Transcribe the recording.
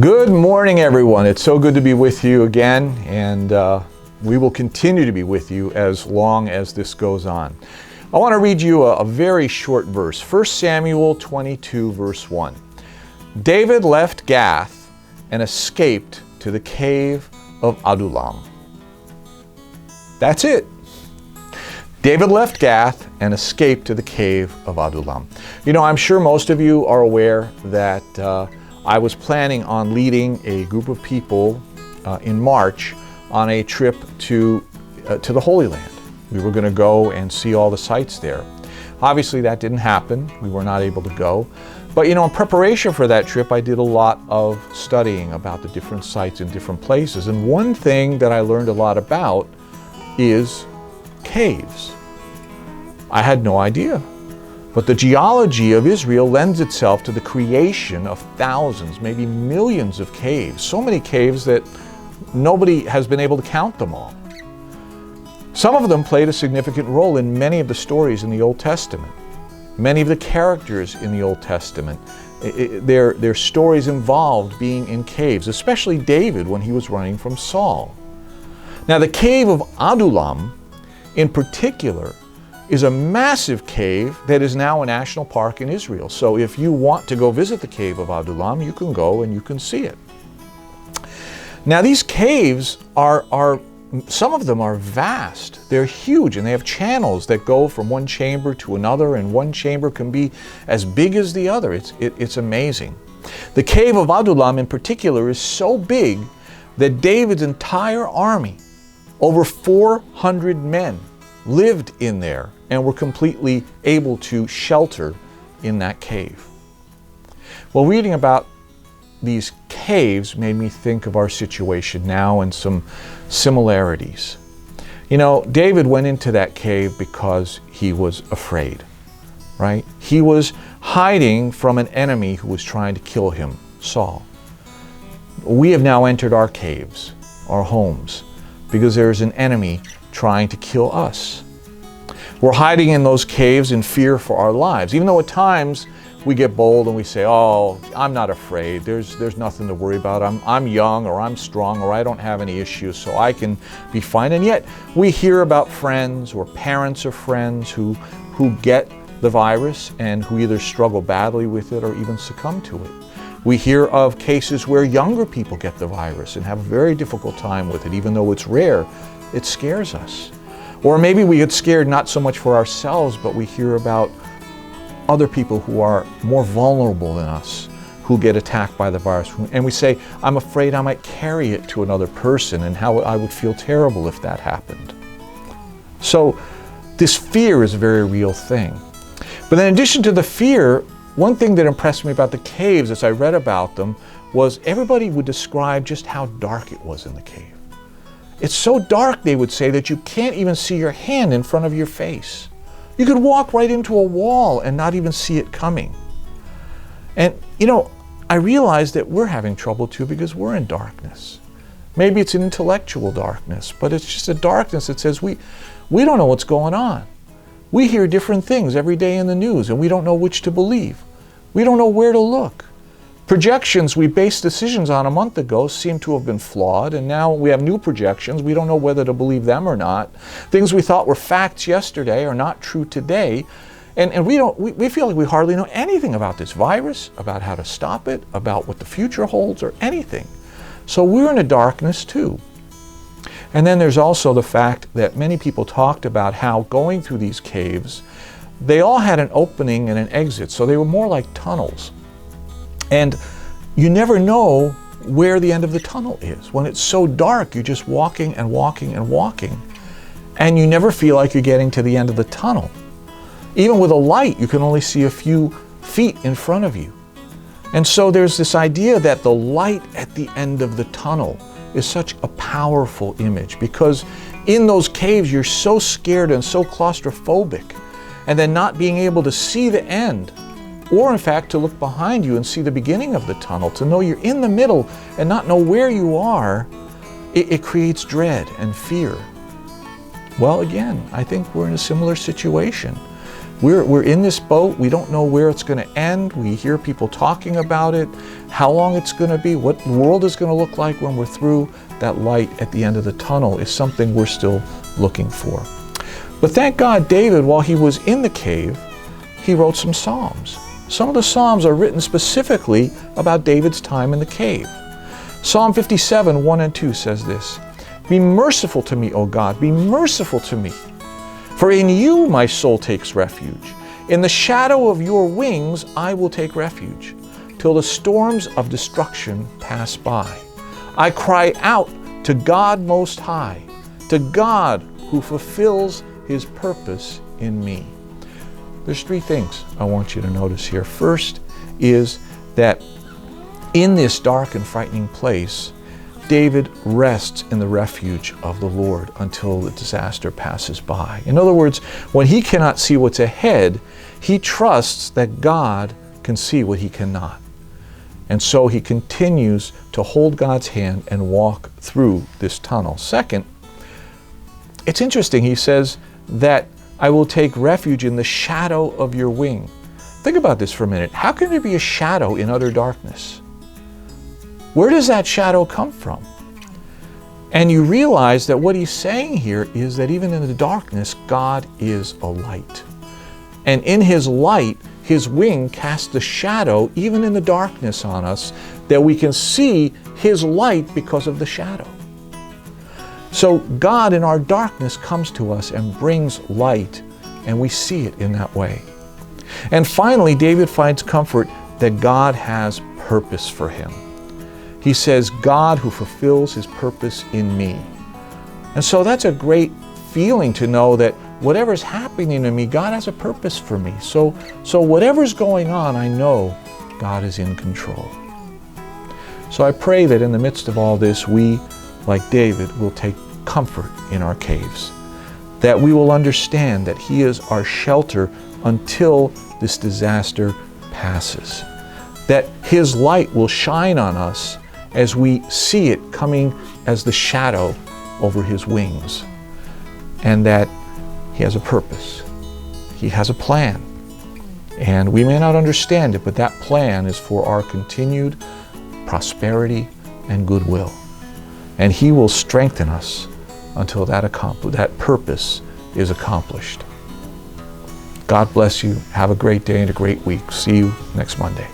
Good morning, everyone. It's so good to be with you again, and we will continue to be with you as long as this goes on. I want to read you a very short verse, 1 Samuel 22, verse 1. David left Gath and escaped to the cave of Adullam. That's it. David left Gath and escaped to the cave of Adullam. You know, I'm sure most of you are aware that I was planning on leading a group of people in March on a trip to the Holy Land. We were going to go and see all the sites there. Obviously that didn't happen. We were not able to go. But you know, in preparation for that trip, I did a lot of studying about the different sites in different places. And one thing that I learned a lot about is caves. I had no idea. But the geology of Israel lends itself to the creation of thousands, maybe millions of caves. So many caves that nobody has been able to count them all. Some of them played a significant role in many of the stories in the Old Testament. Many of the characters in the Old Testament, their stories involved being in caves, especially David when he was running from Saul. Now the cave of Adullam in particular is a massive cave that is now a national park in Israel. So if you want to go visit the cave of Adullam, you can go and you can see it. Now these caves are some of them are vast. They're huge and they have channels that go from one chamber to another, and one chamber can be as big as the other. It's amazing. The cave of Adullam in particular is so big that David's entire army, over 400 men, lived in there and were completely able to shelter in that cave. Well, reading about these caves made me think of our situation now and some similarities. You know, David went into that cave because he was afraid, right? He was hiding from an enemy who was trying to kill him, Saul. We have now entered our caves, our homes, because there's an enemy trying to kill us. We're hiding in those caves in fear for our lives, even though at times we get bold and we say, oh, I'm not afraid. There's nothing to worry about. I'm young, or I'm strong, or I don't have any issues, so I can be fine. And yet we hear about friends or parents of friends who get the virus and who either struggle badly with it or even succumb to it. We hear of cases where younger people get the virus and have a very difficult time with it. Even though it's rare, it scares us. Or maybe we get scared not so much for ourselves, but we hear about other people who are more vulnerable than us, who get attacked by the virus. And we say, I'm afraid I might carry it to another person, and how I would feel terrible if that happened. So this fear is a very real thing. But in addition to the fear, one thing that impressed me about the caves as I read about them was everybody would describe just how dark it was in the cave. It's so dark, they would say, that you can't even see your hand in front of your face. You could walk right into a wall and not even see it coming. And, you know, I realize that we're having trouble too because we're in darkness. Maybe it's an intellectual darkness, but it's just a darkness that says we don't know what's going on. We hear different things every day in the news and we don't know which to believe. We don't know where to look. Projections we based decisions on a month ago seem to have been flawed, and now we have new projections. We don't know whether to believe them or not. Things we thought were facts yesterday are not true today. And we feel like we hardly know anything about this virus, about how to stop it, about what the future holds, or anything. So we're in a darkness too. And then there's also the fact that many people talked about how going through these caves, they all had an opening and an exit, so they were more like tunnels. And you never know where the end of the tunnel is. When it's so dark, you're just walking and walking and walking, and you never feel like you're getting to the end of the tunnel. Even with a light, you can only see a few feet in front of you. And so there's this idea that the light at the end of the tunnel is such a powerful image, because in those caves, you're so scared and so claustrophobic, and then not being able to see the end, or in fact to look behind you and see the beginning of the tunnel, to know you're in the middle and not know where you are, it creates dread and fear. Well, again, I think we're in a similar situation. We're in this boat. We don't know where it's going to end. We hear people talking about it, how long it's going to be, what the world is going to look like when we're through. That light at the end of the tunnel is something we're still looking for. But thank God, David, while he was in the cave, he wrote some Psalms. Some of the Psalms are written specifically about David's time in the cave. Psalm 57, 1 and 2 says this, "Be merciful to me, O God, be merciful to me. For in you my soul takes refuge. In the shadow of your wings I will take refuge, till the storms of destruction pass by. I cry out to God Most High, to God who fulfills His purpose in me." There's three things I want you to notice here. First is that in this dark and frightening place, David rests in the refuge of the Lord until the disaster passes by. In other words, when he cannot see what's ahead, he trusts that God can see what he cannot. And so he continues to hold God's hand and walk through this tunnel. Second, it's interesting, he says that I will take refuge in the shadow of your wing. Think about this for a minute. How can there be a shadow in utter darkness? Where does that shadow come from? And you realize that what he's saying here is that even in the darkness, God is a light. And in his light, his wing casts a shadow, even in the darkness, on us, that we can see his light because of the shadow. So God in our darkness comes to us and brings light, and we see it in that way. And finally, David finds comfort that God has purpose for him. He says, God who fulfills his purpose in me. And so that's a great feeling to know that whatever's happening to me, God has a purpose for me. So whatever's going on, I know God is in control. So I pray that in the midst of all this, we, like David, will take comfort in our caves, that we will understand that he is our shelter until this disaster passes, that his light will shine on us as we see it coming as the shadow over his wings, and that he has a purpose, he has a plan, and we may not understand it, but that plan is for our continued prosperity and goodwill, and he will strengthen us until that purpose is accomplished. God bless you. Have a great day and a great week. See you next Monday.